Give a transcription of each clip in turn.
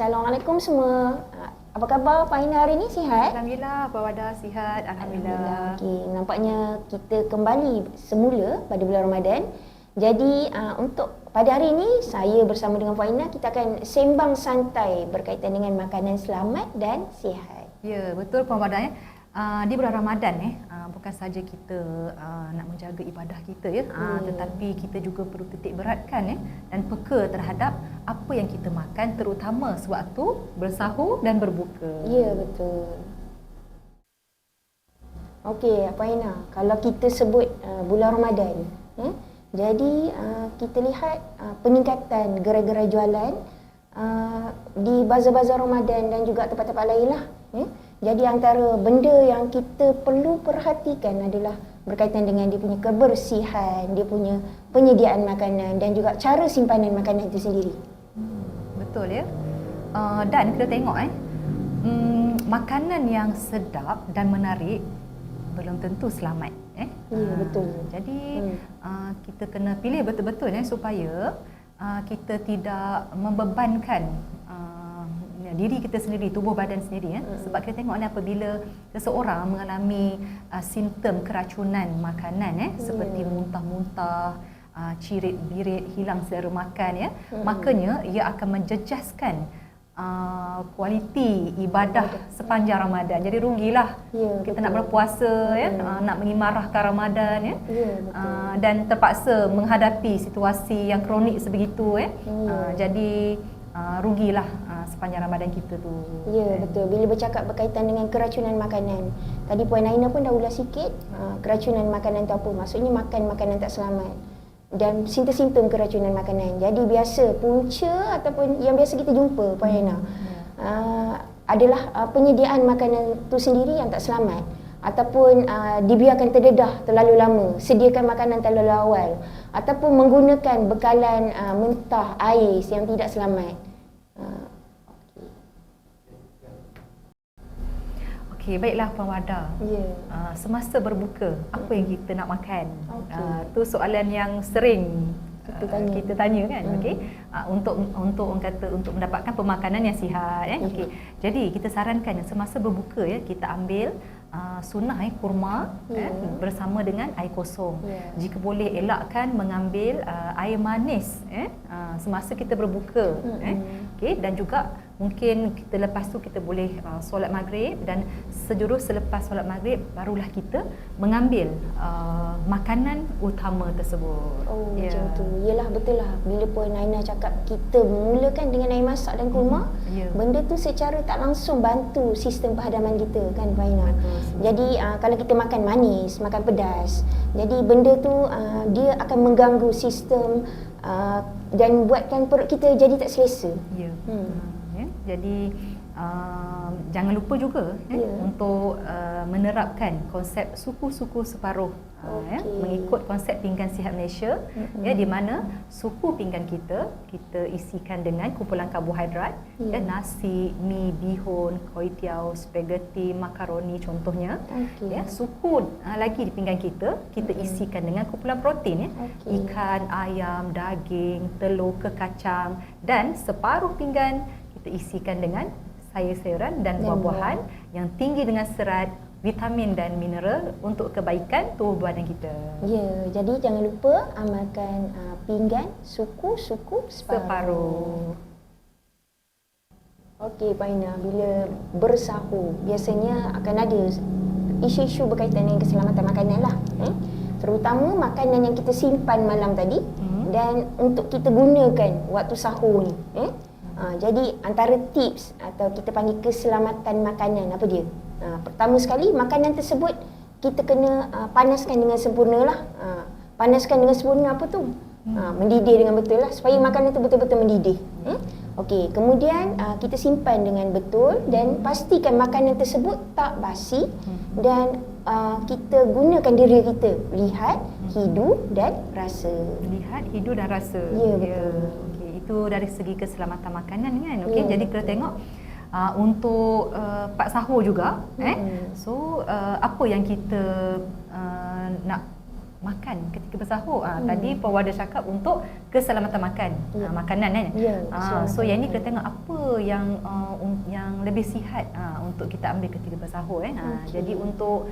Assalamualaikum semua. Apa khabar Pak Ina hari ni, sihat? Alhamdulillah, Puan Wada sihat. Alhamdulillah. Okey, nampaknya kita kembali semula pada bulan Ramadan. Jadi untuk pada hari ini saya bersama dengan Puan Ina kita akan sembang santai berkaitan dengan makanan selamat dan sihat. Ya, betul Puan Wada ya. Di bulan Ramadan bukan saja kita nak menjaga ibadah kita ya, tetapi kita juga perlu titik beratkan dan peka terhadap apa yang kita makan, terutama sewaktu bersahur dan berbuka. Ya, betul. Okey, Puan Ina, kalau kita sebut bulan Ramadan, jadi kita lihat peningkatan gerai-gerai jualan di bazar-bazar Ramadan dan juga tempat-tempat lain lah. Jadi antara benda yang kita perlu perhatikan adalah berkaitan dengan dia punya kebersihan, dia punya penyediaan makanan dan juga cara simpanan makanan itu sendiri. Betul ya. Dan kita tengok makanan yang sedap dan menarik belum tentu selamat. Ya, betul. Jadi kita kena pilih betul-betul supaya kita tidak membebankan diri kita sendiri, tubuh badan sendiri sebab kita tengok apabila seseorang mengalami simptom keracunan makanan seperti muntah-muntah, cirit-birit, hilang selera makan makanya ia akan menjejaskan kualiti ibadah sepanjang Ramadan. Jadi rugilah kita nak berpuasa nak mengimarahkan Ramadan dan terpaksa menghadapi situasi yang kronik sebegitu jadi rugilah sepanjang Ramadan kita tu. Ya, betul. Bila bercakap berkaitan dengan keracunan makanan, tadi Puan Aina pun dah ulas sikit keracunan makanan tu apa. Maksudnya makan makanan tak selamat dan simptom-simptom keracunan makanan. Jadi biasa punca ataupun yang biasa kita jumpa Puan Aina adalah penyediaan makanan tu sendiri yang tak selamat ataupun dibiarkan terdedah terlalu lama, sediakan makanan terlalu awal ataupun menggunakan bekalan mentah, air yang tidak selamat. Okey, baiklah Puan Wada. Semasa berbuka, apa yang kita nak makan? Tu soalan yang sering kita tanya kan. Okey. Untuk orang kata untuk mendapatkan pemakanan yang sihat Okey. Jadi kita sarankan semasa berbuka kita ambil sunnah kurma bersama dengan air kosong. Jika boleh elakkan mengambil air manis semasa kita berbuka. Okey, dan juga mungkin kita lepas tu kita boleh solat maghrib dan sejurus selepas solat maghrib barulah kita mengambil makanan utama tersebut. Macam tu. Yalah, betul lah. Bila Puan Aina cakap kita mulakan dengan air masak dan kurma, benda tu secara tak langsung bantu sistem perhadaman kita kan Puan Aina. Jadi kalau kita makan manis, makan pedas, jadi benda tu dia akan mengganggu sistem dan buatkan perut kita jadi tak selesa. Jadi jangan lupa juga untuk menerapkan konsep suku-suku separuh mengikut konsep pinggan sihat Malaysia di mana suku pinggan kita isikan dengan kumpulan karbohidrat nasi, mi, bihun, kuih tiaw, spaghetti, makaroni contohnya. Suku lagi di pinggan kita isikan dengan kumpulan protein ikan, ayam, daging, telur, kekacang dan separuh pinggan kita isikan dengan sayur-sayuran dan buah-buahan yang tinggi dengan serat, vitamin dan mineral untuk kebaikan tubuh badan kita. Ya, jadi jangan lupa amalkan pinggan suku separuh. Okey Pak Ina, bila bersahur biasanya akan ada isu-isu berkaitan dengan keselamatan makanan lah. Terutama makanan yang kita simpan malam tadi dan untuk kita gunakan waktu sahur ni. Jadi antara tips atau kita panggil keselamatan makanan apa dia? Pertama sekali, makanan tersebut kita kena panaskan dengan sempurna lah. Panaskan dengan sempurna apa tu? Mendidih dengan betul lah supaya makanan tu betul-betul mendidih. Okey, kemudian kita simpan dengan betul dan pastikan makanan tersebut tak basi dan kita gunakan diri kita lihat, hidu dan rasa. Lihat, hidu dan rasa. Ya, betul. Okey, itu dari segi keselamatan makanan kan. Okey, jadi kita tengok untuk pak sahur juga So apa yang kita nak makan ketika bersahur. Tadi Puan Wada cakap untuk keselamatan makan, makanan kan. So yang ni kita tengok apa yang lebih sihat untuk kita ambil ketika bersahur kan. Jadi untuk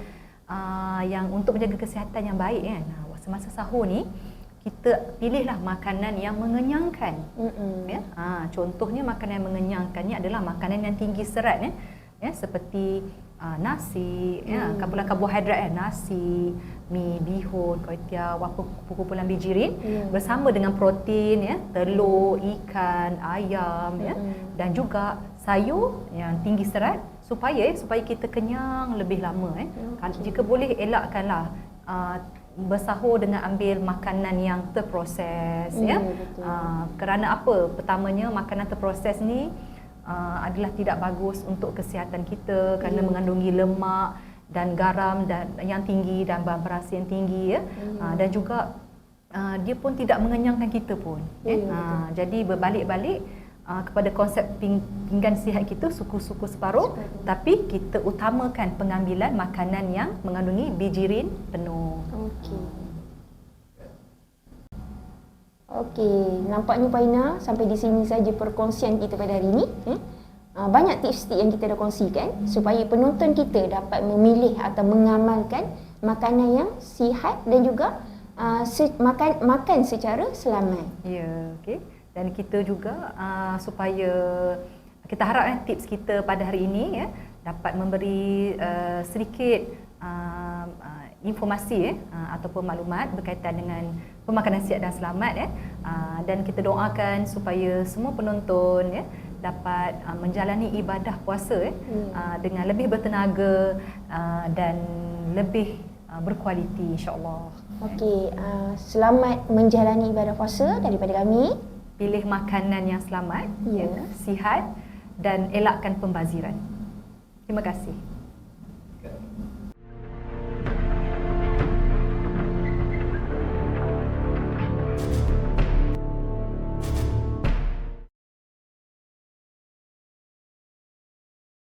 untuk menjaga kesihatan yang baik kan, semasa sahur ni kita pilihlah makanan yang mengenyangkan. Ya. Contohnya makanan yang mengenyangkan ni adalah makanan yang tinggi serat seperti nasi, kumpulan karbohidrat nasi, mi, bihun, kuih tiaw, kumpulan bijirin bersama dengan protein telur, ikan, ayam dan juga sayur yang tinggi serat supaya kita kenyang lebih lama. Jika boleh elakkanlah bersahur dengan ambil makanan yang terproses kerana apa? Pertamanya makanan terproses ni adalah tidak bagus untuk kesihatan kita kerana mengandungi lemak dan garam dan yang tinggi dan bahan berasi yang tinggi dan juga dia pun tidak mengenyangkan kita pun. Jadi berbalik-balik kepada konsep pinggan sihat kita, suku-suku separuh, tapi kita utamakan pengambilan makanan yang mengandungi bijirin penuh. Okey, nampaknya Pak Ina sampai di sini saja perkongsian kita pada hari ini. Banyak tips-tips yang kita dah kongsikan supaya penonton kita dapat memilih atau mengamalkan makanan yang sihat dan juga makan secara selamat. Ya, okey. Dan kita juga supaya kita harap tips kita pada hari ini dapat memberi sedikit informasi ataupun maklumat berkaitan dengan pemakanan sihat dan selamat dan kita doakan supaya semua penonton dapat menjalani ibadah puasa dengan lebih bertenaga dan lebih berkualiti, insya-Allah. Okey, selamat menjalani ibadah puasa daripada kami. Pilih makanan yang selamat, sihat dan elakkan pembaziran. Terima kasih.